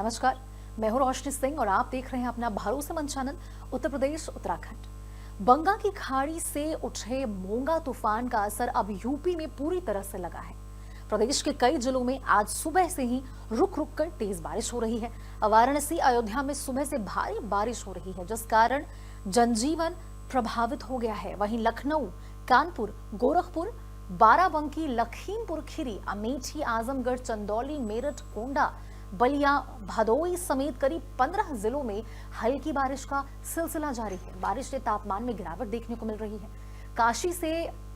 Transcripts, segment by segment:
नमस्कार, मैं हूं रोशनी सिंह और आप देख रहे हैं अपना भरोसेमंद चैनल उत्तर प्रदेश उत्तराखंड। बंगा की खाड़ी से उठे मोंगा तूफान का असर अब यूपी में पूरी तरह से लगा है। प्रदेश के कई जिलों में आज सुबह से ही रुक रुक कर तेज बारिश हो रही है। वाराणसी, अयोध्या में सुबह से भारी बारिश हो रही है, जिस कारण जनजीवन प्रभावित हो गया है। वहीं लखनऊ, कानपुर, गोरखपुर, बाराबंकी, लखीमपुर खीरी, अमेठी, आजमगढ़, चंदौली, मेरठ, गोंडा, बलिया, भदोई समेत करीब 15 जिलों में हल्की बारिश का सिलसिला जारी है। बारिश से तापमान में गिरावट देखने को मिल रही है। काशी से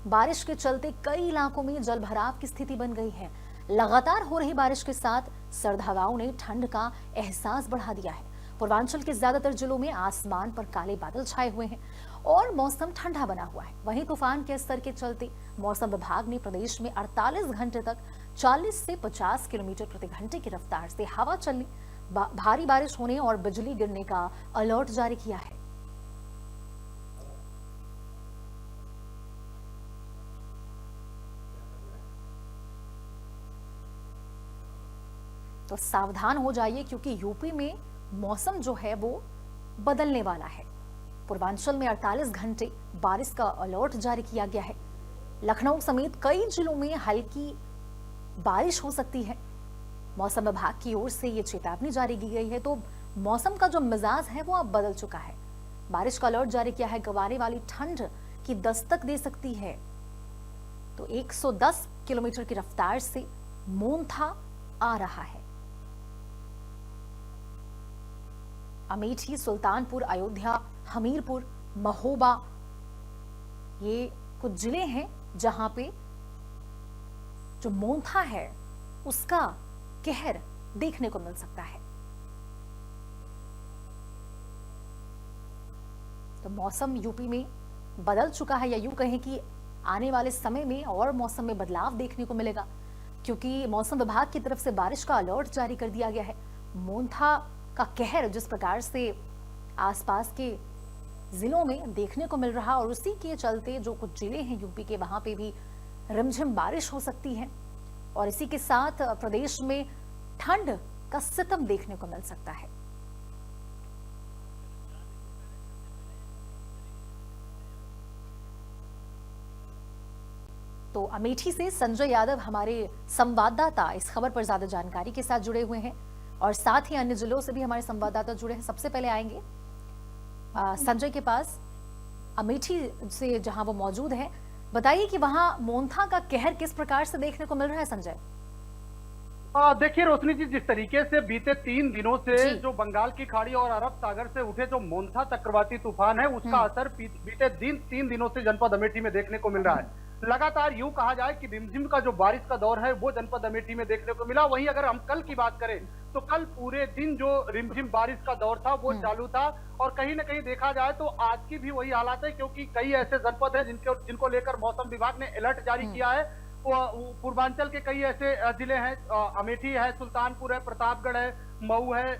बारिश के चलते कई इलाकों में जलभराव की स्थिति बन गई है। लगातार हो रही बारिश के साथ सर्द हवाओं ने ठंड का एहसास बढ़ा दिया है। पूर्वांचल के ज्यादातर जिलों में आसमान पर काले बादल छाए हुए हैं और मौसम ठंडा बना हुआ है। वहीं तूफान के असर के चलते मौसम विभाग ने प्रदेश में 48 घंटे तक 40 से 50 किलोमीटर प्रति घंटे की रफ्तार से हवा चलने, भारी बारिश होने और बिजली गिरने का अलर्ट जारी किया है। तो सावधान हो जाइए, क्योंकि यूपी में मौसम जो है वो बदलने वाला है। पूर्वांचल में 48 घंटे बारिश का अलर्ट जारी किया गया है। लखनऊ समेत कई जिलों में हल्की बारिश हो सकती है। मौसम विभाग की ओर से ये चेतावनी जारी की गई है। तो मौसम का जो मिजाज है वो अब बदल चुका है। बारिश का अलर्ट जारी किया है। गवाने वाली ठंड की दस्तक दे सकती है। तो 110 किलोमीटर की रफ्तार से मोंथा आ रहा है। अमेठी, सुल्तानपुर, अयोध्या, हमीरपुर, महोबा, ये कुछ जिले हैं जहां पे जो मोंथा है उसका कहर देखने को मिल सकता है। तो मौसम यूपी में बदल चुका है, या यूं कहें कि आने वाले समय में और मौसम में बदलाव देखने को मिलेगा, क्योंकि मौसम विभाग की तरफ से बारिश का अलर्ट जारी कर दिया गया है। मोंथा का कहर जिस प्रकार से आसपास के जिलों में देखने को मिल रहा, और उसी के चलते जो कुछ जिले हैं यूपी के, वहां पे भी रिमझिम बारिश हो सकती है और इसी के साथ प्रदेश में ठंड का सितम देखने को मिल सकता है। तो अमेठी से संजय यादव हमारे संवाददाता इस खबर पर ज्यादा जानकारी के साथ जुड़े हुए हैं और साथ ही अन्य जिलों से भी हमारे संवाददाता जुड़े हैं। सबसे पहले आएंगे संजय के पास, अमेठी से जहां वो मौजूद है। बताइए कि वहां मोंथा का कहर किस प्रकार से देखने को मिल रहा है संजय? देखिए रोशनी जी, जिस तरीके से बीते 3 दिनों से जो बंगाल की खाड़ी और अरब सागर से उठे जो मोंथा चक्रवाती तूफान है, उसका असर बीते 3 दिनों से जनपद अमेठी में देखने को मिल रहा है। लगातार यूं कहा जाए कि रिमझिम का जो बारिश का दौर है वो जनपद अमेठी में देखने को मिला। वहीं अगर हम कल की बात करें तो कल पूरे दिन जो रिमझिम बारिश का दौर था वो चालू था, और कहीं ना कहीं देखा जाए तो आज की भी वही हालात है, क्योंकि कई ऐसे जनपद हैं जिनको लेकर मौसम विभाग ने अलर्ट जारी किया है। पूर्वांचल के कई ऐसे जिले हैं, अमेठी है, सुल्तानपुर है, प्रतापगढ़ है, मऊ है,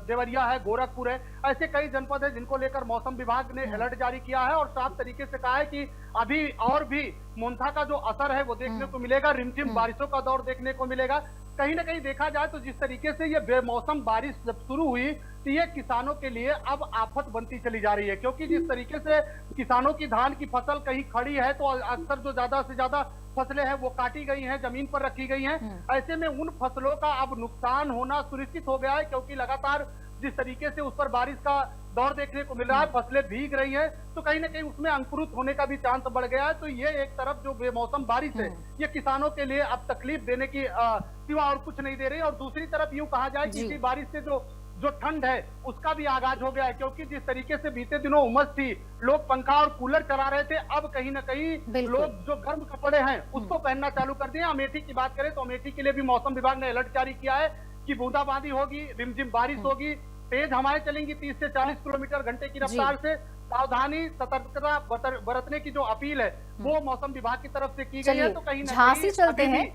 देवरिया है, गोरखपुर है। ऐसे कई जनपद है जिनको लेकर मौसम विभाग ने अलर्ट जारी किया है और साफ तरीके से कहा है कि अभी और भी मोंथा का जो असर है वो देखने को मिलेगा। रिमझिम बारिशों का दौर देखने को मिलेगा। कहीं ना कहीं देखा जाए तो जिस तरीके से ये बेमौसम बारिश जब शुरू हुई तो ये किसानों के लिए अब आफत बनती चली जा रही है, क्योंकि जिस तरीके से किसानों की धान की फसल कहीं खड़ी है तो अक्सर जो ज्यादा से ज्यादा फसलें हैं वो काटी गई हैं, जमीन पर रखी गई हैं। ऐसे में उन फसलों का अब नुकसान होना सुनिश्चित हो गया है, क्योंकि लगातार जिस तरीके से उस पर बारिश का दौर देखने को मिल रहा है, फसलें भीग रही हैं, तो कहीं ना कहीं उसमें अंकुरित होने का भी चांस बढ़ गया है। तो ये एक तरफ जो बेमौसम बारिश है ये किसानों के लिए अब तकलीफ देने की सिवा और कुछ नहीं दे रही। और दूसरी तरफ यूं कहा जाए कि इसी बारिश से जो ठंड है उसका भी आगाज हो गया है, क्योंकि जिस तरीके से बीते दिनों उमस थी, लोग पंखा और कूलर चला रहे थे, अब कहीं ना कहीं लोग जो गर्म कपड़े हैं उसको पहनना चालू कर दिए। अमेठी की बात करें तो अमेठी के लिए भी मौसम विभाग ने अलर्ट जारी किया है कि बूंदाबांदी होगी, रिमझिम बारिश होगी, तेज हवाएं चलेंगी 30 से 40 किलोमीटर घंटे की रफ्तार से। सावधानी, सतर्कता बरतने की जो अपील है वो मौसम विभाग की तरफ से की गई है। तो कहीं झांसी चलते हैं,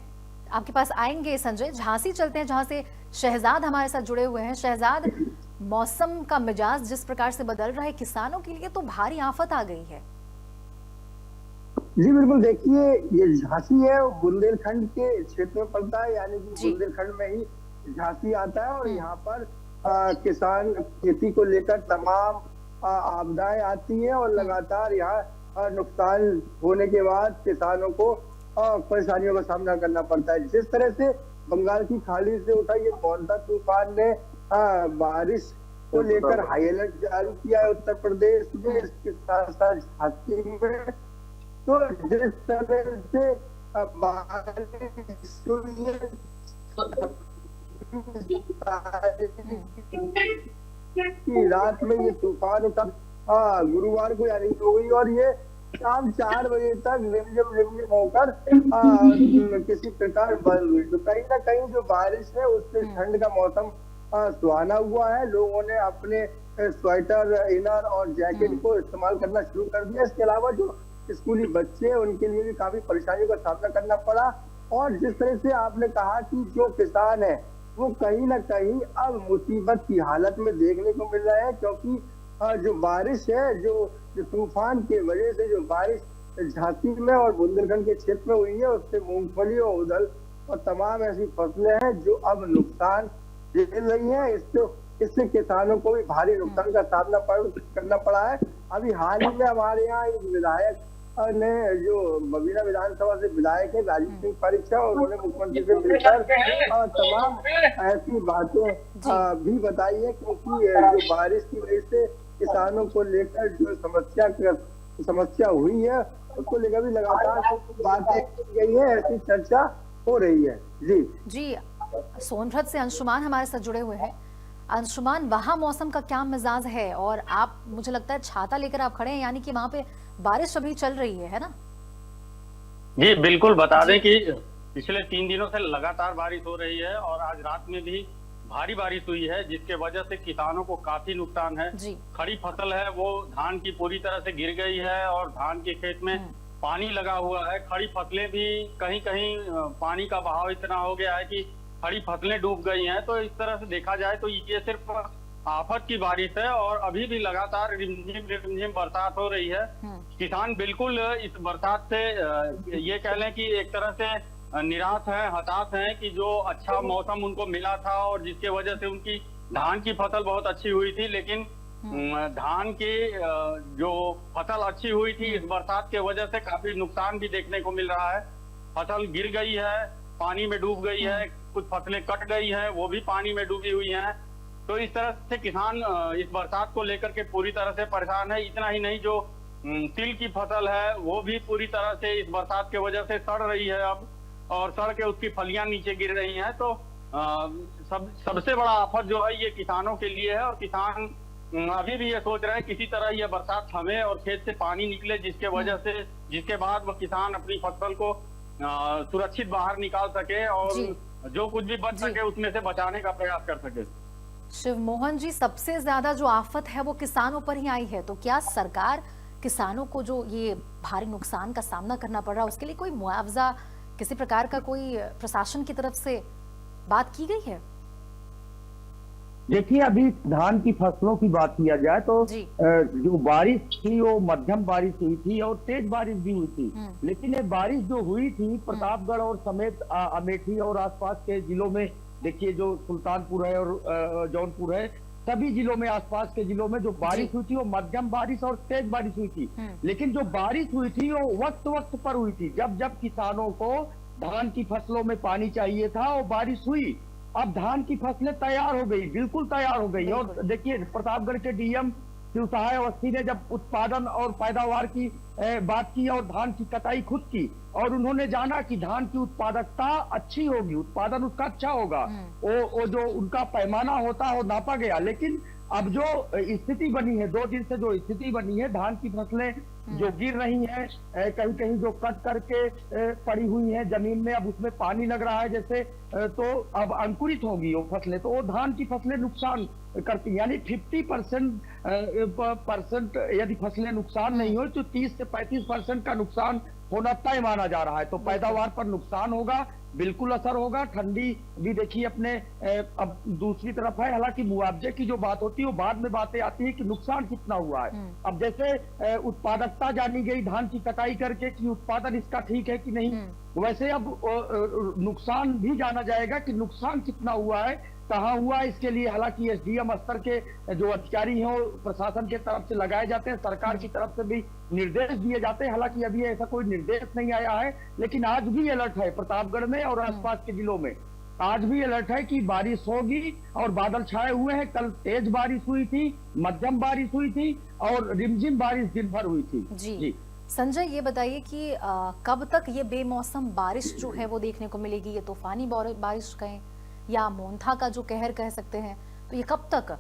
आपके पास आएंगे संजय। झांसी चलते हैं जहां से शहजाद हमारे साथ जुड़े हुए हैं। शहजाद, मौसम का मिजाज जिस प्रकार से बदल रहा है, किसानों के लिए तो भारी आफत आ गई है। जी बिल्कुल, देखिए ये झांसी है, बुंदेलखंड के क्षेत्र में पड़ता है, यानी कि बुंदेलखंड में ही झांसी आता है और यहाँ पर किसान खेती को लेकर तमाम आपदाएं आती हैं और लगातार यहाँ नुकसान होने के बाद किसानों को परेशानियों का सामना करना पड़ता है। जिस तरह से बंगाल की खाड़ी से उठा ये मोंथा तूफान ने बारिश को लेकर हाई अलर्ट जारी किया है उत्तर प्रदेश में, इसके साथ साथ झांसी में। तो जिस तरह से बारिश हुई है कि रात में ये तूफान उठा गुरुवार को यानी हो गई और ये शाम 4 बजे तक रिमझिम होकर किसी प्रकार बंद हुई। तो कहीं ना कहीं जो बारिश है उससे ठंड का मौसम सुहाना हुआ है। लोगों ने अपने स्वेटर, इनर और जैकेट को इस्तेमाल करना शुरू कर दिया। इसके अलावा जो स्कूली बच्चे हैं उनके लिए भी काफी परेशानियों का सामना करना पड़ा। और जिस तरह से आपने कहा कि जो किसान है वो कहीं ना कहीं अब मुसीबत की हालत में देखने को मिल रहा है, क्योंकि जो बारिश है, जो तूफान की वजह से जो बारिश झांसी में और बुंदेलखंड के क्षेत्र में हुई है, उससे मूंगफली और उड़द और तमाम ऐसी फसलें हैं जो अब नुकसान झेल रही हैं। इससे किसानों को भी भारी नुकसान का सामना करना पड़ा है। अभी हाल ही में हमारे यहाँ एक विधायक ने, जो बबीरा विधानसभा से विधायक है, राजीव सिंह परीक्षा, और उन्होंने मुख्यमंत्री से मिलकर तमाम ऐसी बातें भी बताई है, क्योंकि जो बारिश की वजह से किसानों को लेकर जो समस्या हुई है उसको लेकर भी लगातार बातें की गई है, ऐसी चर्चा हो रही है। जी सोनभद्र से अंशुमान हमारे साथ जुड़े हुए हैं। अंशुमान, वहां मौसम का क्या मिजाज है? और आप, मुझे लगता है छाता लेकर आप खड़े हैं, यानी कि वहां पे बारिश अभी चल रही है ना? जी बिल्कुल, बता दें कि पिछले 3 दिनों से लगातार बारिश हो रही है और आज रात में भी भारी बारिश हुई है, जिसके वजह से किसानों को काफी नुकसान है। खड़ी फसल है वो धान की पूरी तरह से गिर गई है और धान के खेत में पानी लगा हुआ है। खड़ी फसलें भी कहीं कहीं पानी का बहाव इतना हो गया है कि खड़ी फसलें डूब गई हैं। तो इस तरह से देखा जाए तो ये सिर्फ आफत की बारिश है और अभी भी लगातार रिमझिम बरसात हो रही है। किसान बिल्कुल इस बरसात से ये कह लें कि एक तरह से निराश है, हताश है कि जो अच्छा मौसम उनको मिला था और जिसके वजह से उनकी धान की फसल बहुत अच्छी हुई थी, लेकिन धान की जो फसल अच्छी हुई थी इस बरसात के वजह से काफी नुकसान भी देखने को मिल रहा है। फसल गिर गई है, पानी में डूब गई है, कुछ फसलें कट गई हैं, वो भी पानी में डूबी हुई हैं। तो इस तरह से किसान इस बरसात को लेकर के पूरी तरह से परेशान है। इतना ही नहीं, जो तिल की फसल है वो भी पूरी तरह से इस बरसात के वजह से सड़ रही है अब, और सड़ के उसकी फलियां नीचे गिर रही हैं। तो सबसे बड़ा आफत जो है ये किसानों के लिए है, और किसान अभी भी ये सोच रहे हैं किसी तरह ये बरसात थमे और खेत से पानी निकले, जिसके बाद वो किसान अपनी फसल को सुरक्षित बाहर निकाल सके और जो कुछ भी बच सके उसमें से बचाने का प्रयास कर सके। शिव मोहन जी, सबसे ज्यादा जो आफत है वो किसानों पर ही आई है, तो क्या सरकार किसानों को जो ये भारी नुकसान का सामना करना पड़ रहा है उसके लिए कोई मुआवजा, किसी प्रकार का कोई प्रशासन की तरफ से बात की गई है? देखिए, अभी धान की फसलों की बात किया जाए तो जो बारिश थी वो मध्यम बारिश हुई थी और तेज बारिश भी हुई थी, लेकिन ये बारिश जो हुई थी प्रतापगढ़ और समेत अमेठी और आसपास के जिलों में, देखिए जो सुल्तानपुर है और जौनपुर है, सभी जिलों में, आसपास के जिलों में जो बारिश हुई थी वो मध्यम बारिश और तेज बारिश हुई थी। लेकिन जो बारिश हुई थी वो वक्त पर हुई थी, जब किसानों को धान की फसलों में पानी चाहिए था वो बारिश हुई। अब धान की फसलें तैयार हो गई, बिल्कुल तैयार हो गई। और देखिए, प्रतापगढ़ के डीएम शिव सहाय अवस्थी ने जब उत्पादन और पैदावार की बात की और धान की कटाई खुद की, और उन्होंने जाना कि धान की उत्पादकता अच्छी होगी, उत्पादन उसका अच्छा होगा, वो जो उनका पैमाना होता है वो नापा गया। लेकिन अब जो स्थिति बनी है, 2 दिन से जो स्थिति बनी है, धान की फसलें जो गिर रही हैं, कहीं कहीं जो कट करके पड़ी हुई हैं जमीन में, अब उसमें पानी लग रहा है जैसे, तो अब अंकुरित होगी वो फसलें, तो वो धान की फसलें नुकसान करती हैं। यानी 50% यदि फसलें नुकसान नहीं हो तो 30 से 35% का नुकसान होना तय माना जा रहा है। तो पैदावार पर नुकसान होगा, बिल्कुल असर होगा। ठंडी भी देखिए अपने अब दूसरी तरफ है, हालांकि मुआवजे की जो बात होती है वो बाद में बातें आती है कि नुकसान कितना हुआ है। अब जैसे उत्पादकता जानी गई धान की कटाई करके कि उत्पादन इसका ठीक है कि नहीं, वैसे अब नुकसान भी जाना जाएगा कि नुकसान कितना हुआ है, कहाँ हुआ। इसके लिए हालांकि एसडीएम स्तर के जो अधिकारी हैं प्रशासन के तरफ से लगाए जाते हैं, सरकार की तरफ से भी निर्देश दिए जाते हैं। हालांकि अभी ऐसा कोई निर्देश नहीं आया है, लेकिन आज भी अलर्ट है प्रतापगढ़ में और आसपास के जिलों में। आज भी अलर्ट है कि बारिश होगी और बादल छाए हुए हैं। कल तेज बारिश हुई थी, मध्यम बारिश हुई थी और रिमझिम बारिश दिन भर हुई थी। जी संजय, ये बताइए कि कब तक ये बेमौसम बारिश जो है वो देखने को मिलेगी? ये तूफानी बारिश कहें या मोन्था का जो कहर कह सकते हैं, तो ये कब तक?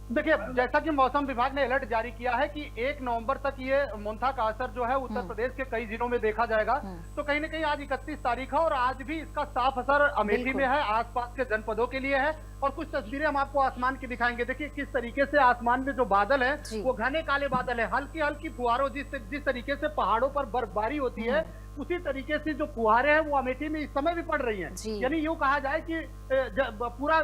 देखिए, जैसा कि मौसम विभाग ने अलर्ट जारी किया है कि 1 नवंबर तक ये मोन्था का असर जो है उत्तर प्रदेश के कई जिलों में देखा जाएगा। तो कहीं ना कहीं आज 31 तारीख है और आज भी इसका साफ असर अमेठी में है, आसपास के जनपदों के लिए है। और कुछ तस्वीरें हम आपको आसमान की दिखाएंगे। देखिए किस तरीके से आसमान में जो बादल है वो घने काले बादल है, हल्की हल्की फुहारों, जिस तरीके से पहाड़ों पर बर्फबारी होती है उसी तरीके से जो फुहारे हैं वो अमेठी में इस समय भी पड़ रही हैं। यानी यूं कहा जाए कि पूरा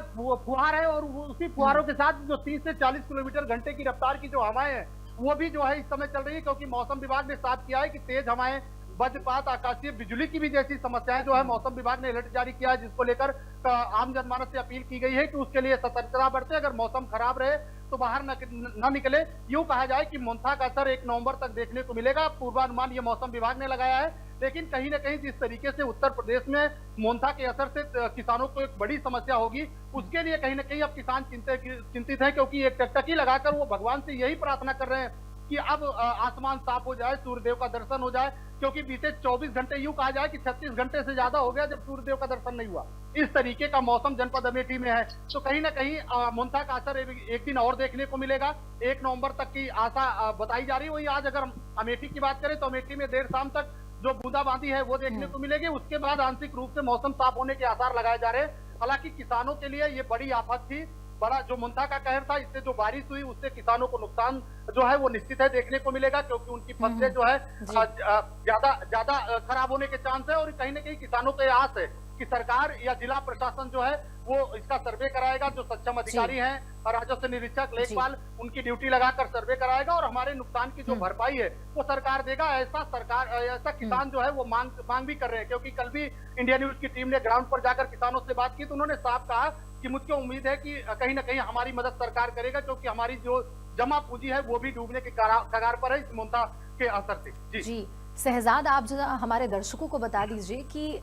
फुहार है और उसी फुहारों के साथ जो 30 से 40 किलोमीटर घंटे की रफ्तार की जो हवाएं हैं वो भी जो है इस समय चल रही है, क्योंकि मौसम विभाग ने साफ किया है कि तेज हवाएं, वज्रपात, आकाशीय बिजली की भी जैसी समस्याएं जो है मौसम विभाग ने अलर्ट जारी किया है, जिसको लेकर आम जनमानस से अपील की गई है कि उसके लिए सतर्कता बरते। अगर मौसम खराब रहे तो बाहर न निकले। यूं कहा जाए कि मोन्था का असर 1 नवंबर तक देखने को मिलेगा, पूर्वानुमान ये मौसम विभाग ने लगाया है। लेकिन कहीं ना कहीं जिस तरीके से उत्तर प्रदेश में मोन्था के असर से किसानों को एक बड़ी समस्या होगी, उसके लिए कहीं ना कहीं अब किसान चिंतित है, क्योंकि एक टकटकी लगाकर वो भगवान से यही प्रार्थना कर रहे हैं कि अब आसमान साफ हो जाए, सूर्यदेव का दर्शन हो जाए। क्योंकि बीते 24 घंटे यूं कहा जाए कि 36 घंटे से ज्यादा हो गया जब सूर्यदेव का दर्शन नहीं हुआ। इस तरीके का मौसम जनपद अमेठी में है। तो कहीं ना कहीं मोन्था का असर एक दिन और देखने को मिलेगा। 1 नवंबर तक की आशा बताई जा रही है। वही आज अगर हम अमेठी की बात करें तो अमेठी में देर शाम तक जो बूंदाबांदी है वो देखने को मिलेगी। उसके बाद आंशिक रूप से मौसम साफ होने के आसार लगाए जा रहे हैं। हालांकि किसानों के लिए ये बड़ी आफत थी, बड़ा जो मोन्था का कहर था, इससे जो बारिश हुई उससे किसानों को नुकसान जो है वो निश्चित है देखने को मिलेगा, क्योंकि उनकी फसलें जो है ज्यादा खराब होने के चांस है। और कहीं ना कहीं किसानों को आस है कि सरकार या जिला प्रशासन जो है वो इसका सर्वे कराएगा। जो सक्षम अधिकारी हैं, राजस्व निरीक्षक, लेखपाल, उनकी ड्यूटी लगाकर सर्वे कराएगा और हमारे नुकसान की जो भरपाई है वो सरकार देगा। ऐसा किसान जो है वो मांग भी कर रहे हैं, क्योंकि कल भी इंडिया न्यूज की टीम ने ग्राउंड पर जाकर किसानों से बात की तो उन्होंने साफ कहा कि मुझको उम्मीद है कि कहीं ना कहीं हमारी मदद सरकार करेगा, क्योंकि हमारी जो जमा पूंजी है वो भी डूबने के कगार पर है इस मोन्था के असर से। जी शहजाद, आप जरा हमारे दर्शकों को बता दीजिए कि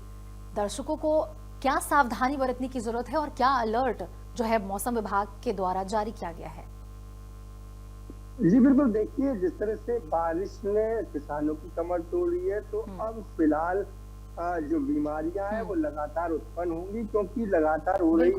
दर्शकों को क्या सावधानी बरतने की जरूरत है और क्या अलर्ट जो है मौसम विभाग के द्वारा जारी किया गया है? जी बिल्कुल, देखिए जिस तरह से बारिश ने किसानों की कमर तोड़ी है, तो अब फिलहाल जो बीमारियां हैं वो लगातार उत्पन्न होंगी, क्योंकि लगातार हो रही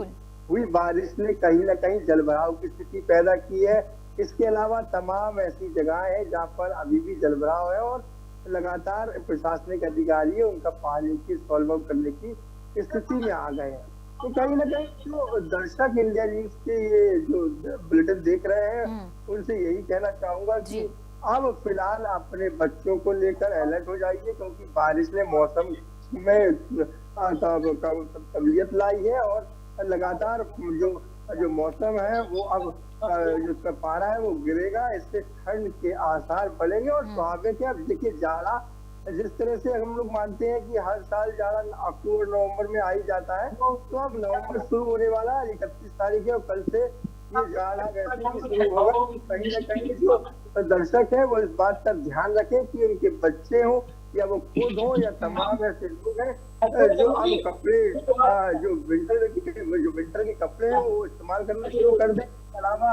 हुई बारिश ने कहीं ना कहीं जलभराव की स्थिति पैदा की है। इसके अलावा तमाम ऐसी जगह है जहाँ पर अभी भी जलभराव है और लगातार प्रशासनिक अधिकारी है उनका पानी की सॉल्व आउट करने की स्थिति में आ गए हैं। तो कहीं ना कहीं जो दर्शक इंडिया न्यूज के ये जो बुलेटिन देख रहे हैं उनसे यही कहना चाहूंगा कि अब फिलहाल अपने बच्चों को लेकर अलर्ट हो जाइए, क्योंकि बारिश ने मौसम में तब्दीलियत लाई है और लगातार जो मौसम है वो अब जो उसका पारा है वो गिरेगा। इससे ठंड के आसार बढ़ेंगे और स्वाभाविक है। अब देखिए जाड़ा जिस तरह से हम लोग मानते हैं कि हर साल जाड़ा अक्टूबर नवंबर में आ ही जाता है, तो अब नवंबर शुरू होने वाला है, 31 तारीख है और कल से ये जाड़ा वैसे ही शुरू होगा। कहीं ना कहीं जो दर्शक है वो इस बात का ध्यान रखें कि उनके बच्चे हों या वो खुद हो या तमाम ऐसे लोग हैं जो अब कपड़े जो विंटर के कपड़े हैं वो इस्तेमाल करना शुरू कर दें। इसके अलावा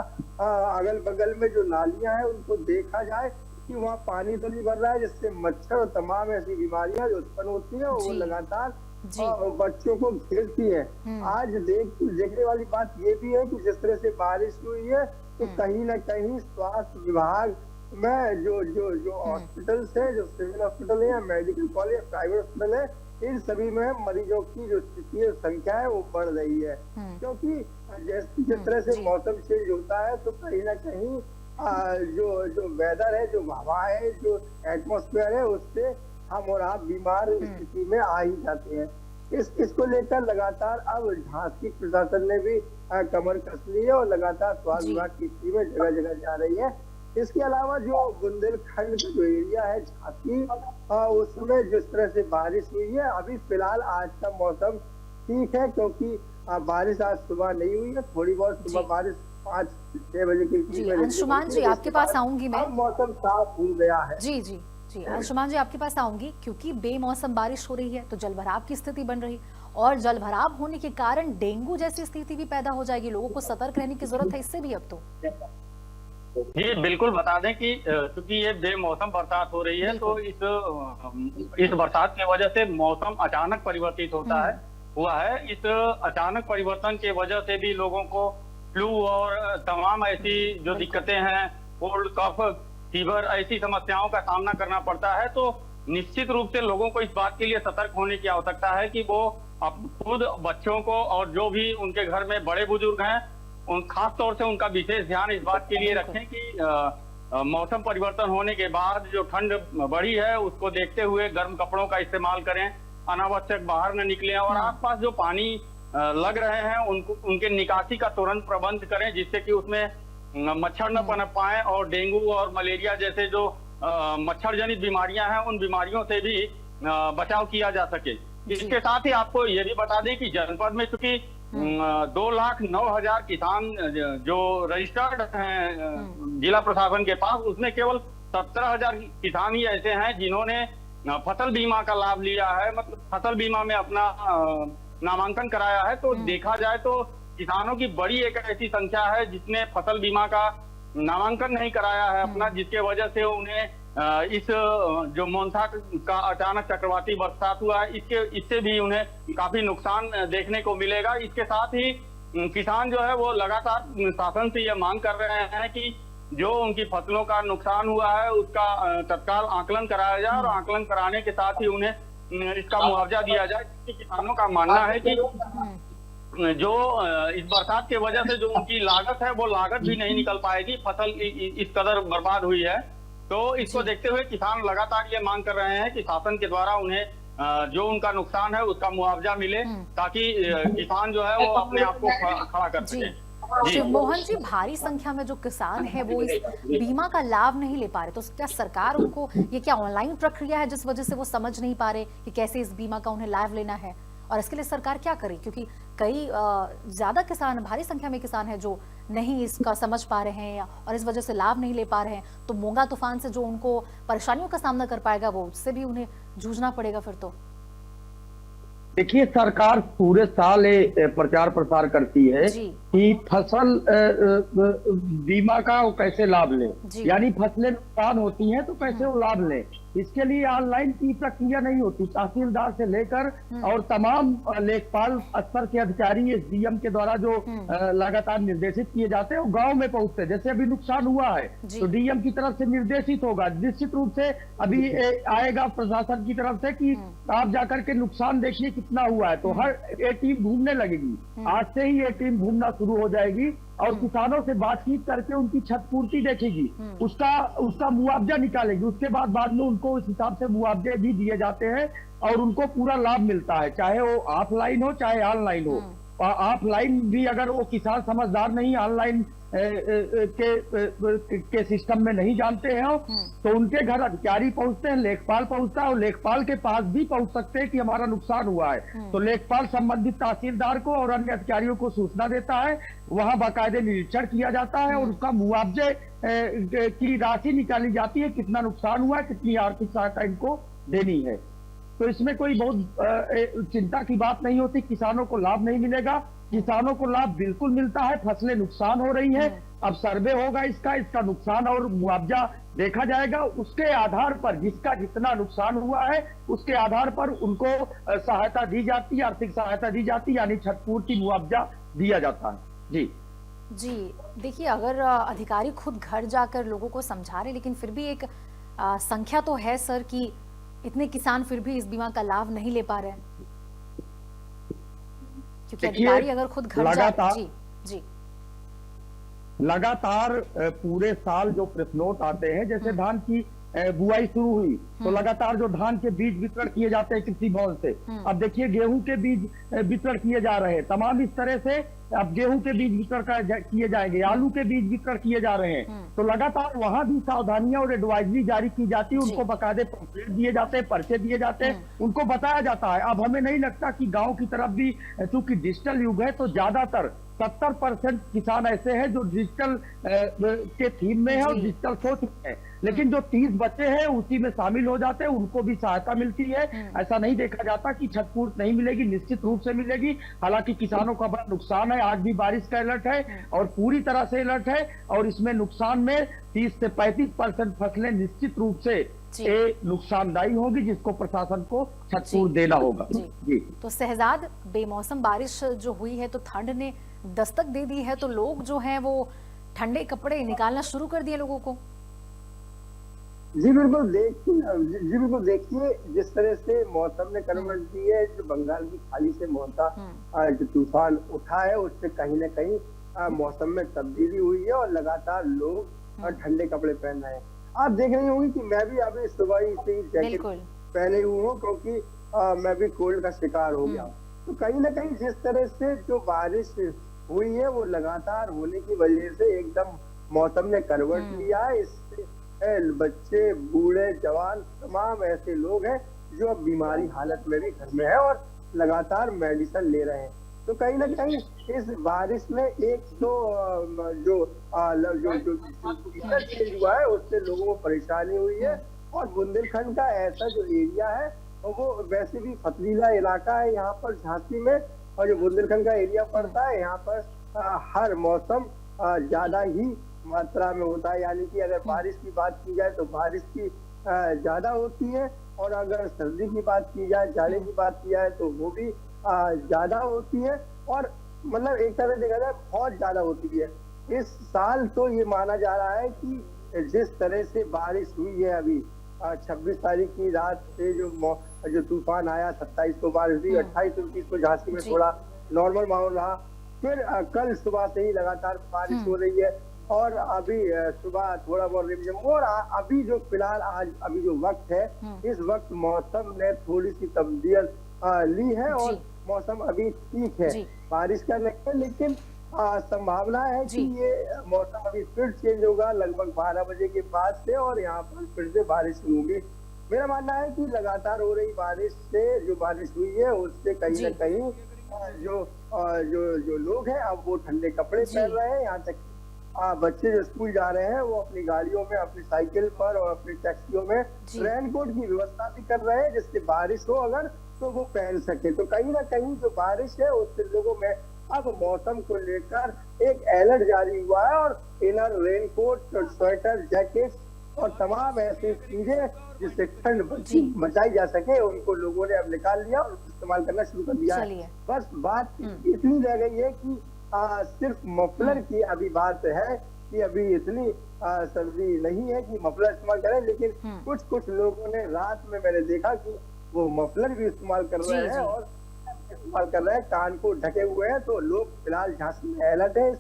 अगल बगल में जो नालियां हैं उनको देखा जाए कि वहाँ पानी तो नहीं भर रहा है, जिससे मच्छर और तमाम ऐसी बीमारियां जो उत्पन्न होती है वो लगातार बच्चों को घेरती है। आज देखने वाली बात ये भी है कि जिस तरह से बारिश हुई है तो कहीं ना कहीं स्वास्थ्य विभाग में जो हॉस्पिटल्स है, जो सिविल हॉस्पिटल है या मेडिकल कॉलेज, प्राइवेट हॉस्पिटल है, इन सभी में मरीजों की जो स्थिति है, संख्या है वो बढ़ रही है। क्योंकि जिस तरह से मौसम चेंज होता है तो कहीं ना कहीं जो वेदर है, जो हवा है, जो एटमॉस्फेयर है, उससे हम और आप बीमार स्थिति में आ ही जाते हैं। इसको लेकर लगातार अब झांसी प्रशासन ने भी कमर कस ली है और लगातार स्वास्थ्य विभाग की टीमें जगह जगह जा रही है। इसके अलावा जो बुंदेलखंड का जो एरिया है झांसी, उसमें जिस तरह से बारिश हुई है, अभी फिलहाल आज का मौसम ठीक है, क्योंकि बारिश आज सुबह नहीं हुई है, थोड़ी बहुत सुबह बारिश 5-6 बजे के बीच में। अंशुमान जी आपके पास आऊंगी मैं। मौसम साफ हो गया है। जी जी जी अंशुमान जी आपके पास आऊंगी, क्योंकि बेमौसम बारिश हो रही है तो जलभराव की स्थिति बन रही, और जलभराव होने के कारण डेंगू जैसी स्थिति भी पैदा हो जाएगी। लोगों को सतर्क रहने की जरूरत है इससे भी अब तो। जी बिल्कुल, बता दें कि क्योंकि ये बेमौसम बरसात हो रही है, तो इस बरसात की वजह से मौसम अचानक परिवर्तित हुआ है। इस अचानक परिवर्तन के वजह से भी लोगों को फ्लू और तमाम ऐसी जो दिक्कतें हैं, कोल्ड, कफ, फीवर, ऐसी समस्याओं का सामना करना पड़ता है। तो निश्चित रूप से लोगों को इस बात के लिए सतर्क होने की आवश्यकता है कि वो खुद बच्चों को और जो भी उनके घर में बड़े बुजुर्ग हैं, उन खास तौर से उनका विशेष ध्यान इस बात के लिए रखें कि मौसम परिवर्तन होने के बाद जो ठंड बढ़ी है उसको देखते हुए गर्म कपड़ों का इस्तेमाल करें, अनावश्यक बाहर न निकलें, और आसपास जो पानी लग रहे हैं उनके निकासी का तुरंत प्रबंध करें, जिससे कि उसमें मच्छर न पनप पाए और डेंगू और मलेरिया जैसे जो मच्छर जनित बीमारियां हैं उन बीमारियों से भी बचाव किया जा सके। इसके साथ ही आपको ये भी बता दें कि जनपद में चूंकि 2,09,000 किसान जो रजिस्टर्ड हैं जिला प्रशासन के पास, उसमें केवल 17,000 किसान ही ऐसे हैं जिन्होंने फसल बीमा का लाभ लिया है, मतलब फसल बीमा में अपना नामांकन कराया है। तो देखा जाए तो किसानों की बड़ी एक ऐसी संख्या है जिसने फसल बीमा का नामांकन नहीं कराया है अपना, जिसके वजह से उन्हें इस जो मोन्था का अचानक चक्रवाती बरसात हुआ है इससे भी उन्हें काफी नुकसान देखने को मिलेगा। इसके साथ ही किसान जो है वो लगातार शासन से यह मांग कर रहे हैं कि जो उनकी फसलों का नुकसान हुआ है उसका तत्काल आकलन कराया जाए, और आकलन कराने के साथ ही उन्हें इसका मुआवजा दिया जाए। किसानों का मानना है कि जो इस बरसात के वजह से जो उनकी लागत है वो लागत भी नहीं निकल पाएगी, फसल इस कदर बर्बाद हुई है। तो इसको देखते हुए किसान लगातार ये मांग कर रहे हैं कि शासन के द्वारा उन्हें जो उनका नुकसान है उसका मुआवजा मिले, ताकि किसान जो है वो अपने आप को खड़ा कर सके। शिवमोहन जी, भारी संख्या में जो किसान है वो इस बीमा का लाभ नहीं ले पा रहे, तो क्या सरकार उनको, ये क्या ऑनलाइन प्रक्रिया है जिस वजह से वो समझ नहीं पा रहे कि कैसे इस बीमा का उन्हें लाभ लेना है, और इसके लिए सरकार क्या करे? क्योंकि कई ज्यादा किसान, भारी संख्या में किसान हैं जो नहीं इसका समझ पा रहे हैं और इस वजह से लाभ नहीं ले पा रहे हैं। तो मोंगा तूफान से जो उनको परेशानियों का सामना कर पाएगा वो उससे भी उन्हें जूझना पड़ेगा फिर तो। देखिए, सरकार पूरे साल प्रचार प्रसार करती है कि फसल बीमा का वो कैसे लाभ ले, यानी फसलें नुकसान होती हैं तो कैसे वो लाभ ले। इसके लिए ऑनलाइन की प्रक्रिया नहीं होती, तहसीलदार से लेकर और तमाम लेखपाल स्तर के अधिकारी एसडीएम के द्वारा जो लगातार निर्देशित किए जाते हैं वो गांव में पहुंचते। जैसे अभी नुकसान हुआ है तो डीएम की तरफ से निर्देशित होगा, निश्चित रूप से अभी आएगा प्रशासन की तरफ से कि आप जाकर के नुकसान देखिए कितना हुआ है, तो हर ये टीम घूमने लगेगी। आज से ही ये टीम घूमना शुरू हो जाएगी और किसानों से बातचीत करके उनकी क्षतिपूर्ति देखेगी, उसका मुआवजा निकालेगी। उसके बाद में उनको इस हिसाब से मुआवजे भी दिए जाते हैं और उनको पूरा लाभ मिलता है, चाहे वो ऑफलाइन हो चाहे ऑनलाइन हो। ऑफलाइन भी अगर वो किसान समझदार नहीं, ऑनलाइन के सिस्टम में नहीं जानते हैं तो उनके घर अधिकारी पहुंचते हैं, लेखपाल पहुंचता है और लेखपाल के पास भी पहुंच सकते हैं कि हमारा नुकसान हुआ है। तो लेखपाल संबंधित तहसीलदार को और अन्य अधिकारियों को सूचना देता है, वहां बाकायदे निरीक्षण किया जाता है और उसका मुआवजे की राशि निकाली जाती है, कितना नुकसान हुआ है, कितनी आर्थिक सहायता इनको देनी है। तो इसमें कोई बहुत चिंता की बात नहीं होती। किसानों को लाभ नहीं मिलेगा, किसानों को लाभ बिल्कुल मिलता है। फसलें नुकसान हो रही हैं, अब सर्वे होगा इसका नुकसान और मुआवजा देखा जाएगा। उसके आधार पर जिसका जितना नुकसान हुआ है उसके आधार पर उनको सहायता दी जाती है, आर्थिक सहायता दी जाती है, यानी क्षतिपूर्ति मुआवजा दिया जाता है। जी देखिए, अगर अधिकारी खुद घर जाकर लोगों को समझा रहे, लेकिन फिर भी एक संख्या तो है सर कि इतने किसान फिर भी इस बीमा का लाभ नहीं ले पा रहे हैं, क्योंकि अधिकारी अगर खुद घर जी लगातार पूरे साल जो प्रेस नोट आते हैं, जैसे धान की बुआई शुरू हुई तो लगातार जो धान के बीज वितरण किए जाते हैं कृषि भवन से, अब देखिए गेहूं के बीज वितरण किए जा रहे हैं, तमाम इस तरह से अब गेहूं के बीज वितरण किए जाएंगे, आलू के बीज वितरण किए जा रहे हैं। तो लगातार वहां भी सावधानियां और एडवाइजरी जारी की जाती है, उनको बकायदे पंपलेट दिए जाते हैं, पर्चे दिए जाते हैं, उनको बताया जाता है। अब हमें नहीं लगता कि गांव की तरफ भी, चूंकि डिजिटल युग है तो ज्यादातर 70% किसान ऐसे हैं जो डिजिटल के थीम में है और डिजिटल सोच में है, लेकिन जो 30 बच्चे हैं उसी में शामिल हो जाते हैं, उनको भी सहायता मिलती है। ऐसा नहीं देखा जाता कि क्षतिपूर्ति नहीं मिलेगी, निश्चित रूप से मिलेगी। हालांकि किसानों का बड़ा नुकसान है, आज भी बारिश का अलर्ट है और पूरी तरह से अलर्ट है, और इसमें नुकसान में 30 से 35% फसलें निश्चित रूप से नुकसानदायी होगी, जिसको प्रशासन को क्षतिपूर्ति देना होगा। जी। तो शहजाद, बेमौसम बारिश जो हुई है तो ठंड ने दस्तक दे दी है, तो लोग जो हैं वो ठंडे कपड़े निकालना शुरू कर दिए लोगों को। जी बिल्कुल देखिए जिस तरह से मौसम ने करवट दी है, जो बंगाल की खाड़ी से मोंथा जो तूफान उठा है उससे कहीं ना कहीं मौसम में तब्दीली हुई है और लगातार लोग ठंडे कपड़े पहन रहे हैं। आप देख रही होंगी कि मैं भी अभी सुबह ही से जैकेट पहने हुए हूँ, क्योंकि मैं भी कोल्ड का शिकार हो गया। तो कहीं ना कहीं जिस तरह से जो बारिश हुई है वो लगातार होने की वजह से एकदम मौसम ने करवट लिया है। इससे बच्चे, बूढ़े, जवान, तमाम ऐसे लोग हैं जो अब बीमारी हालत में भी घर में है और लगातार मेडिसिन ले रहे हैं। तो कहीं ना कहीं इस बारिश में एक तो जो चेंज हुआ है उससे लोगों को परेशानी हुई है, और बुंदेलखंड का ऐसा जो एरिया है वो वैसे भी पथरीला इलाका है यहाँ पर झांसी में, और जो बुंदेलखंड का एरिया पड़ता है यहाँ पर हर मौसम ज्यादा ही मात्रा में होता है। यानी कि अगर बारिश की बात की जाए तो बारिश की ज्यादा होती है, और अगर सर्दी की बात की जाए, जाड़े की बात की जाए तो वो भी ज्यादा होती है, और मतलब एक तरह देखा जाए बहुत ज्यादा होती है। इस साल तो ये माना जा रहा है कि जिस तरह से बारिश हुई है अभी 26 तारीख की रात से जो तूफान आया, 27 को बारिश हुई, 28-29 को झांसी में थोड़ा नॉर्मल माहौल रहा, फिर कल सुबह से ही लगातार बारिश हो रही है, और अभी सुबह थोड़ा बहुत रिमझिम, और अभी जो फिलहाल आज अभी जो वक्त है, इस वक्त मौसम ने थोड़ी सी तब्दील ली है और मौसम अभी ठीक है, बारिश का नहीं है, लेकिन संभावना है कि ये मौसम अभी फिर चेंज होगा लगभग 12 बजे के बाद से, और यहाँ पर फिर से बारिश शुरू होगी। मेरा मानना है कि लगातार हो रही बारिश से, जो बारिश हुई है उससे कहीं ना कहीं जो लोग हैं अब वो ठंडे कपड़े पहन रहे हैं। यहाँ तक बच्चे जो स्कूल जा रहे हैं वो अपनी गाड़ियों में, अपनी साइकिल पर और अपनी टैक्सियों में रेनकोट की व्यवस्था भी कर रहे हैं, जिससे बारिश हो अगर तो वो पहन सके। तो कहीं ना कहीं जो बारिश है उससे लोगों में अब मौसम को लेकर एक अलर्ट जारी हुआ है, और इनर, रेनकोट, स्वेटर, जैकेट और तमाम ऐसी चीजें जिससे ठंड बचाई जा सके उनको लोगों ने अब निकाल लिया और इस्तेमाल करना शुरू कर दिया है। बस बात इतनी रह गई है कि सिर्फ मफलर की अभी बात है कि अभी इतनी सर्दी नहीं है कि मफलर इस्तेमाल करें, लेकिन कुछ लोगों ने रात में मैंने देखा कि वो मफलर भी इस्तेमाल कर रहे हैं और इस्तेमाल कर रहे हैं, कान को ढके हुए हैं। तो लोग फिलहाल झांसी में अलर्ट है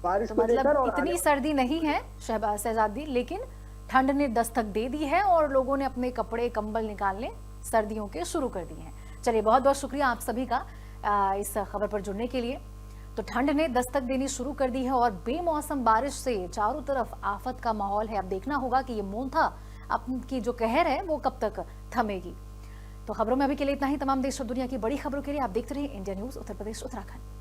बारिश को लेकर। और इतनी सर्दी नहीं है शहजादी, लेकिन ठंड ने दस्तक दे दी है और लोगों ने अपने कपड़े, कंबल निकालने सर्दियों के शुरू कर दिए हैं। चलिए, बहुत बहुत शुक्रिया आप सभी का इस खबर पर जुड़ने के लिए। तो ठंड ने दस्तक देनी शुरू कर दी है और बेमौसम बारिश से चारों तरफ आफत का माहौल है। अब देखना होगा कि ये मोंथा की जो कहर है वो कब तक थमेगी। तो खबरों में अभी के लिए इतना ही। तमाम देश और दुनिया की बड़ी खबरों के लिए आप देखते रहिए इंडिया न्यूज उत्तर प्रदेश उत्तराखंड।